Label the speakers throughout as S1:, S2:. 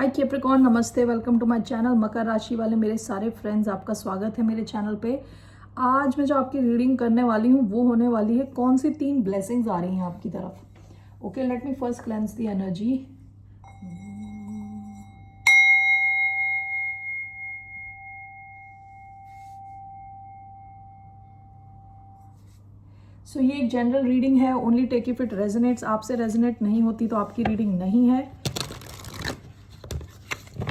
S1: हाय Capricorn, नमस्ते, welcome to my channel. मकर राशि वाले मेरे सारे फ्रेंड्स, आपका स्वागत है मेरे चैनल पे। आज मैं जो आपकी रीडिंग करने वाली हूँ वो होने वाली है कौन सी 3 ब्लेसिंग्स आ रही हैं आपकी तरफ। Okay, let me first cleanse the energy. So ये एक जनरल रीडिंग है, only take if it resonates. आपसे रेजोनेट नहीं होती तो आपकी रीडिंग नहीं है।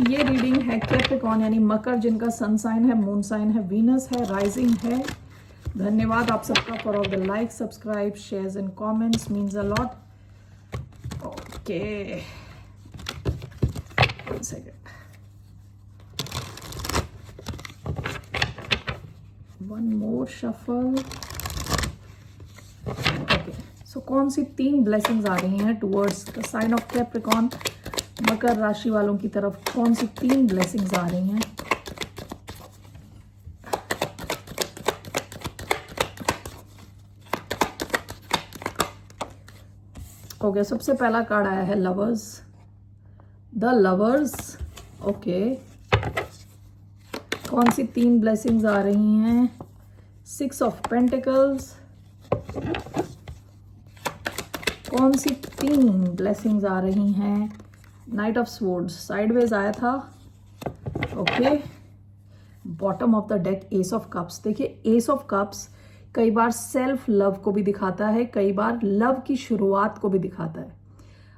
S1: ये रीडिंग है कैप्रिकॉर्न यानी मकर, जिनका सन साइन है, मून साइन है, वीनस है, राइजिंग है। धन्यवाद आप सबका for all the like, subscribe, shares and comments, means a lot. Okay, one second, one more shuffle. Okay, so कौन सी 3 ब्लेसिंग्स आ रही हैं towards the sign of Capricorn. मकर राशि वालों की तरफ कौन सी 3 ब्लेसिंग्स आ रही हैं। ओके, सबसे पहला कार्ड आया है लवर्स, द लवर्स। ओके, कौन सी 3 ब्लेसिंग्स आ रही हैं। 6 ऑफ पेंटिकल्स। कौन सी 3 ब्लेसिंग्स आ रही हैं। नाइट ऑफ स्वॉर्ड्स, साइडवेज आया था। Okay, bottom of the deck S of cups. देखिए, एस ऑफ कप्स कई बार सेल्फ लव को भी दिखाता है, कई बार लव की शुरुआत को भी दिखाता है।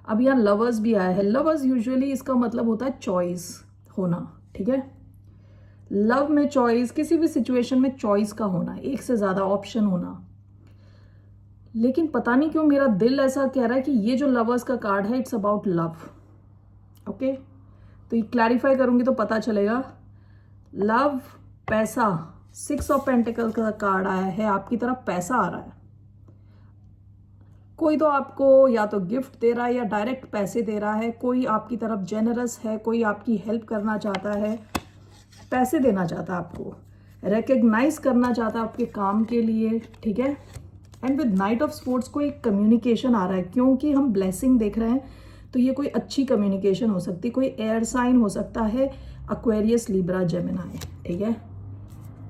S1: अब यहाँ लवर्स भी आया है। लवर्स यूजुअली इसका मतलब होता है चॉइस होना, ठीक है। लव में चॉइस, किसी भी सिचुएशन में चॉइस का होना, एक से ज्यादा ऑप्शन होना। लेकिन पता नहीं क्यों मेरा दिल ऐसा कह रहा है कि ये जो लवर्स का कार्ड है इट्स अबाउट लव। ओके, तो ये क्लैरिफाई करूंगी तो पता चलेगा। लव, पैसा, 6 ऑफ पेंटिकल का कार्ड आया है, आपकी तरफ पैसा आ रहा है। कोई तो आपको या तो गिफ्ट दे रहा है या डायरेक्ट पैसे दे रहा है। कोई आपकी तरफ जेनरस है, कोई आपकी हेल्प करना चाहता है, पैसे देना चाहता है आपको, रिकग्नाइज करना चाहता है आपके काम के लिए, ठीक है। And with night of sports को एक कम्युनिकेशन आ रहा है, क्योंकि हम ब्लेसिंग देख रहे हैं तो ये कोई अच्छी कम्युनिकेशन हो सकती है। कोई एयर साइन हो सकता है, एक्वेरियस, लिब्रा, जेमिनी, ठीक है।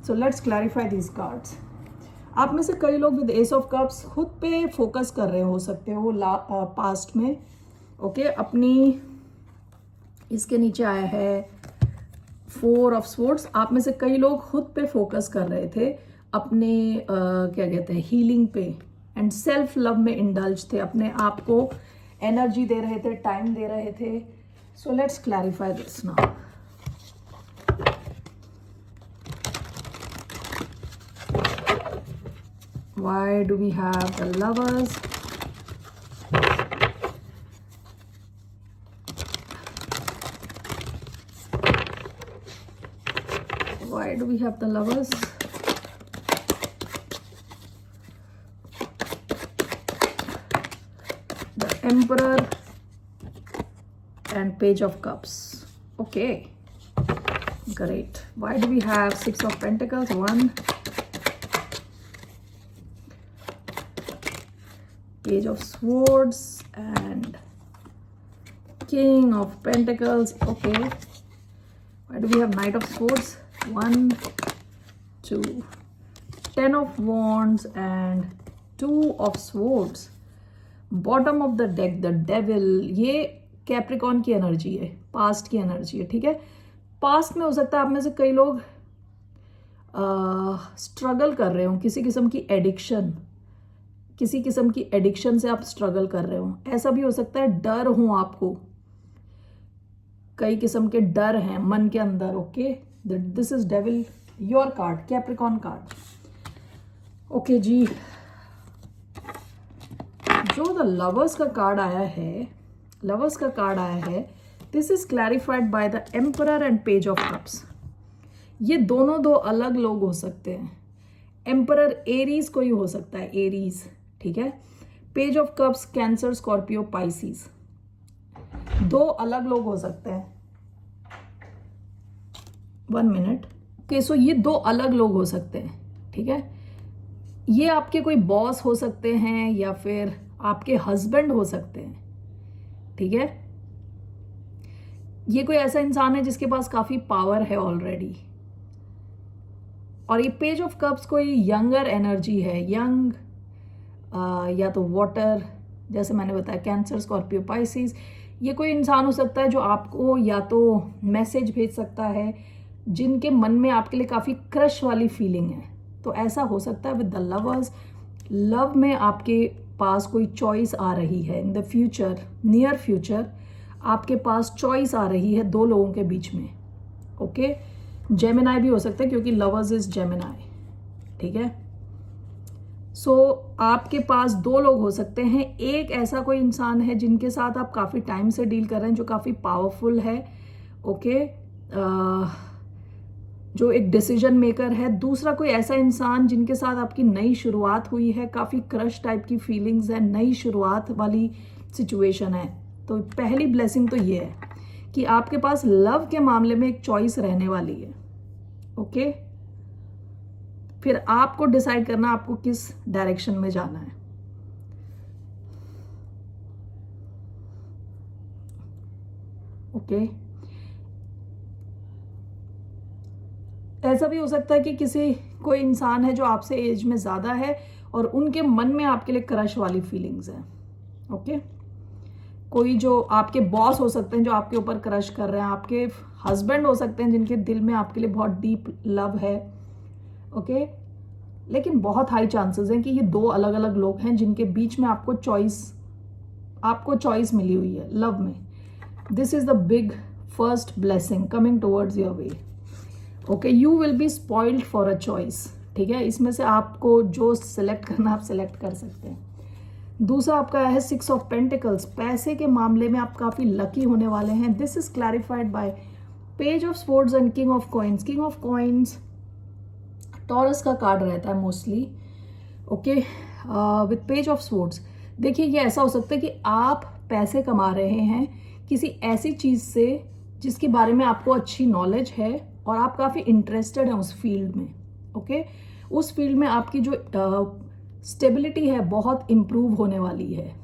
S1: So let's clarify these cards. आप में से कई लोग विद एस ऑफ कप्स खुद पे फोकस कर रहे हो सकते हो पास्ट में। ओके, अपनी इसके नीचे आया है 4 ऑफ स्वॉर्ड्स। आप में से कई लोग खुद पे फोकस कर रहे थे, अपने क्या कहते हैं, हीलिंग पे एंड सेल्फ लव में इंडल्ज थे, अपने आप को एनर्जी दे रहे थे, टाइम दे रहे थे। So let's clarify this now. Why do we have the lovers? Why do we have the lovers? The Emperor and Page of Cups. Okay, great. Why do we have 6 of Pentacles? 1, Page of Swords and King of Pentacles. Okay, why do we have Knight of Swords? 1, 2, 10 of Wands and 2 of Swords. Bottom of the deck, the Devil. ये Capricorn की energy है, past की energy है, ठीक है। Past में हो सकता है आप में से कई लोग स्ट्रगल कर रहे हो, किसी किस्म की एडिक्शन, किसी किस्म की एडिक्शन से आप स्ट्रगल कर रहे हो। ऐसा भी हो सकता है डर हो आपको, कई किस्म के डर हैं मन के अंदर। Okay, this is devil, your card, Capricorn card. Okay जी, जो द लवर्स का कार्ड आया है, लवर्स का कार्ड आया है, this is clarified by the emperor and page of cups. ये दोनों दो अलग लोग हो सकते हैं। एम्परर एरीज कोई हो सकता है, एरीज, ठीक है। Page of cups cancer, Scorpio, Pisces, दो अलग लोग हो सकते हैं। 1 मिनट। ओके, सो ये दो अलग लोग हो सकते हैं, ठीक है। ये आपके कोई बॉस हो सकते हैं या फिर आपके हस्बैंड हो सकते हैं, ठीक है। ये कोई ऐसा इंसान है जिसके पास काफी पावर है ऑलरेडी। और ये पेज ऑफ कप्स कोई यंगर एनर्जी है, यंग, या तो वाटर, जैसे मैंने बताया कैंसर, स्कॉर्पियो, पाइसिस। ये कोई इंसान हो सकता है जो आपको या तो मैसेज भेज सकता है, जिनके मन में आपके लिए काफ़ी क्रश वाली फीलिंग है। तो ऐसा हो सकता है विद द लवर्स। लव में आपके पास कोई चॉइस आ रही है in the future, near future आपके पास चॉइस आ रही है दो लोगों के बीच में। ओके, जेमिनाई भी हो सकता है क्योंकि लवर्स इज जेमिनाई, ठीक है। सो आपके पास दो लोग हो सकते हैं। एक ऐसा कोई इंसान है जिनके साथ आप काफ़ी टाइम से डील कर रहे हैं, जो काफ़ी पावरफुल है, ओके, जो एक डिसीजन मेकर है। दूसरा कोई ऐसा इंसान जिनके साथ आपकी नई शुरुआत हुई है, काफ़ी क्रश टाइप की फीलिंग्स है, नई शुरुआत वाली सिचुएशन है। तो पहली ब्लेसिंग तो ये है कि आपके पास लव के मामले में एक चॉइस रहने वाली है, ओके। फिर आपको डिसाइड करना आपको किस डायरेक्शन में जाना है, ओके। ऐसा भी हो सकता है कि कोई इंसान है जो आपसे एज में ज़्यादा है और उनके मन में आपके लिए क्रश वाली फीलिंग्स है, ओके। कोई जो आपके बॉस हो सकते हैं जो आपके ऊपर क्रश कर रहे हैं, आपके हस्बैंड हो सकते हैं जिनके दिल में आपके लिए बहुत डीप लव है, ओके। लेकिन बहुत हाई चांसेस हैं कि ये दो अलग अलग लोग हैं जिनके बीच में आपको चॉइस मिली हुई है लव में। This is the big first blessing coming towards your way, okay. You will be spoiled for a choice, ठीक है। इसमें से आपको जो सिलेक्ट करना आप सिलेक्ट कर सकते हैं। दूसरा आपका है 6 ऑफ पेंटिकल्स। पैसे के मामले में आप काफ़ी लकी होने वाले हैं। This is clarified bye page of swords and king of coins. King of coins taurus का कार्ड रहता है mostly, okay. With page of swords देखिए, ये ऐसा हो सकता है कि आप पैसे कमा रहे हैं किसी ऐसी चीज़ से जिसके बारे में आपको अच्छी नॉलेज है और आप काफ़ी इंटरेस्टेड हैं उस फील्ड में, ओके। उस फील्ड में आपकी जो स्टेबिलिटी है बहुत इम्प्रूव होने वाली है,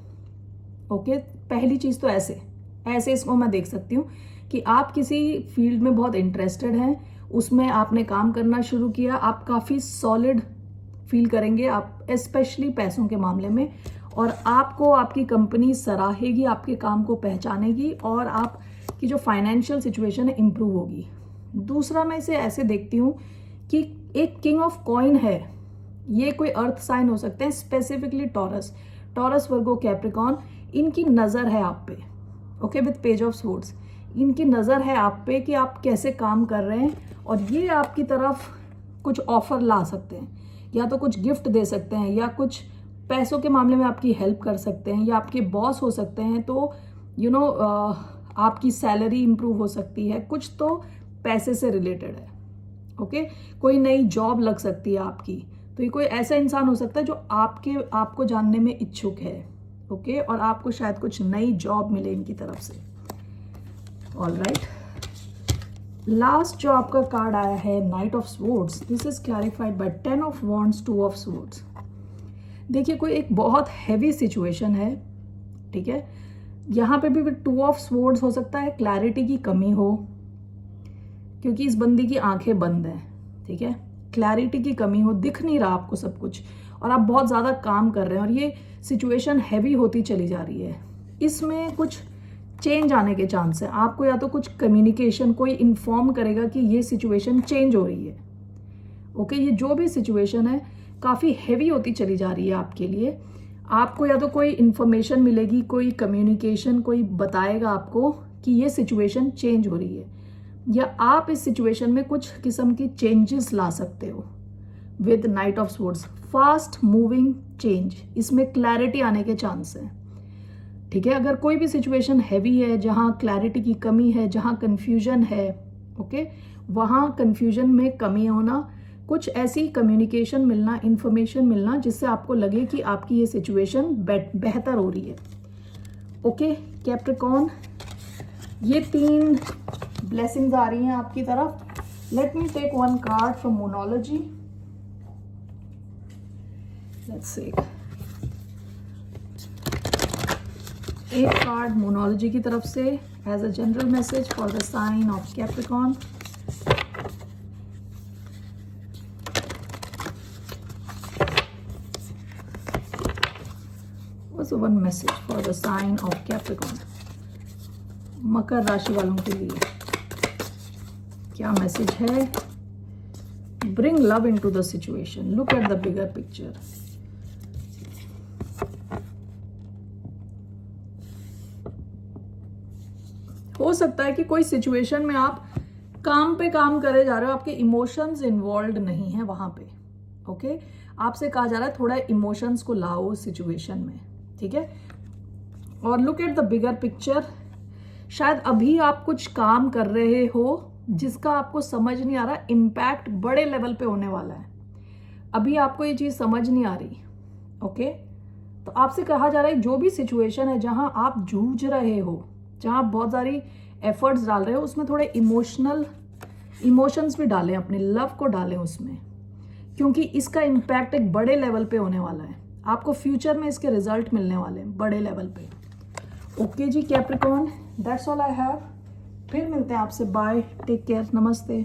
S1: ओके। पहली चीज़ तो ऐसे इसको मैं देख सकती हूँ कि आप किसी फील्ड में बहुत इंटरेस्टेड हैं, उसमें आपने काम करना शुरू किया, आप काफ़ी सॉलिड फील करेंगे आप, स्पेशली पैसों के मामले में, और आपको आपकी कंपनी सराहेगी, आपके काम को पहचानेगी और आपकी जो फाइनेंशियल सिचुएशन है इम्प्रूव होगी। दूसरा मैं इसे ऐसे देखती हूँ कि एक किंग ऑफ कॉइन है, ये कोई अर्थ साइन हो सकते हैं, स्पेसिफिकली टॉरस, वर्गो, कैप्रिकॉर्न। इनकी नज़र है आप पे, okay. With page of swords इनकी नज़र है आप पे कि आप कैसे काम कर रहे हैं, और ये आपकी तरफ कुछ ऑफर ला सकते हैं, या तो कुछ गिफ्ट दे सकते हैं, या कुछ पैसों के मामले में आपकी हेल्प कर सकते हैं, या आपके बॉस हो सकते हैं। तो यू नो आपकी सैलरी इंप्रूव हो सकती है, कुछ तो पैसे से रिलेटेड है, ओके। कोई नई जॉब लग सकती है आपकी। तो ये कोई ऐसा इंसान हो सकता है जो आपको जानने में इच्छुक है, ओके, और आपको शायद कुछ नई जॉब मिले इनकी तरफ से। ऑलराइट, लास्ट जो आपका कार्ड आया है knight of swords, this is clarified by 10 of wands, 2 of swords. देखिए, कोई एक बहुत हैवी सिचुएशन है, ठीक है। यहाँ पे भी 2 ऑफ स्वॉर्ड्स हो सकता है क्लैरिटी की कमी हो, क्योंकि इस बंदी की आंखें बंद हैं, ठीक है। क्लैरिटी की कमी हो, दिख नहीं रहा आपको सब कुछ, और आप बहुत ज़्यादा काम कर रहे हैं और ये सिचुएशन हैवी होती चली जा रही है। इसमें कुछ चेंज आने के चांस है। आपको या तो कुछ कम्युनिकेशन कोई इन्फॉर्म करेगा कि ये सिचुएशन चेंज हो रही है, ओके। ये जो भी सिचुएशन है काफ़ी हैवी होती चली जा रही है आपके लिए। आपको या तो कोई इन्फॉर्मेशन मिलेगी, कोई कम्युनिकेशन कोई बताएगा आपको कि ये सिचुएशन चेंज हो रही है, या आप इस सिचुएशन में कुछ किस्म की चेंजेस ला सकते हो। With night of swords fast moving change, इसमें क्लैरिटी आने के चांस है, ठीक है। अगर कोई भी सिचुएशन हैवी है, जहाँ क्लैरिटी की कमी है, जहाँ कन्फ्यूजन है, ओके, वहाँ कन्फ्यूजन में कमी होना, कुछ ऐसी कम्युनिकेशन मिलना, इंफॉर्मेशन मिलना जिससे आपको लगे कि आपकी ये सिचुएशन बेहतर हो रही है, ओके। कैप्रिकॉर्न, ये 3 ब्लेसिंग्स आ रही हैं आपकी तरफ। Let me take 1 card from Moonology. Let's see, एक कार्ड मोनोलॉजी की तरफ से as a general message for the sign of Capricorn. What's the one message for the sign of Capricorn? मकर राशि वालों के लिए क्या मैसेज है? Bring love into the situation. Look at the bigger picture. हो सकता है कि कोई सिचुएशन में आप काम पे काम करे जा रहे हो, आपके इमोशंस इन्वॉल्व नहीं है वहां पे। ओके, आपसे कहा जा रहा है थोड़ा इमोशंस को लाओ सिचुएशन में, ठीक है। और look at the bigger picture. शायद अभी आप कुछ काम कर रहे हो जिसका आपको समझ नहीं आ रहा, इम्पैक्ट बड़े लेवल पे होने वाला है, अभी आपको ये चीज समझ नहीं आ रही। ओके, तो आपसे कहा जा रहा है जो भी सिचुएशन है जहां आप जूझ रहे हो, जहां आप बहुत सारी एफर्ट्स डाल रहे हो, उसमें थोड़े इमोशंस भी डालें, अपने लव को डालें उसमें, क्योंकि इसका इम्पैक्ट एक बड़े लेवल पे होने वाला है। आपको फ्यूचर में इसके रिजल्ट मिलने वाले हैं बड़े लेवल पे। ओके जी Capricorn, that's all I have. फिर मिलते हैं आपसे। बाय, टेक केयर, नमस्ते।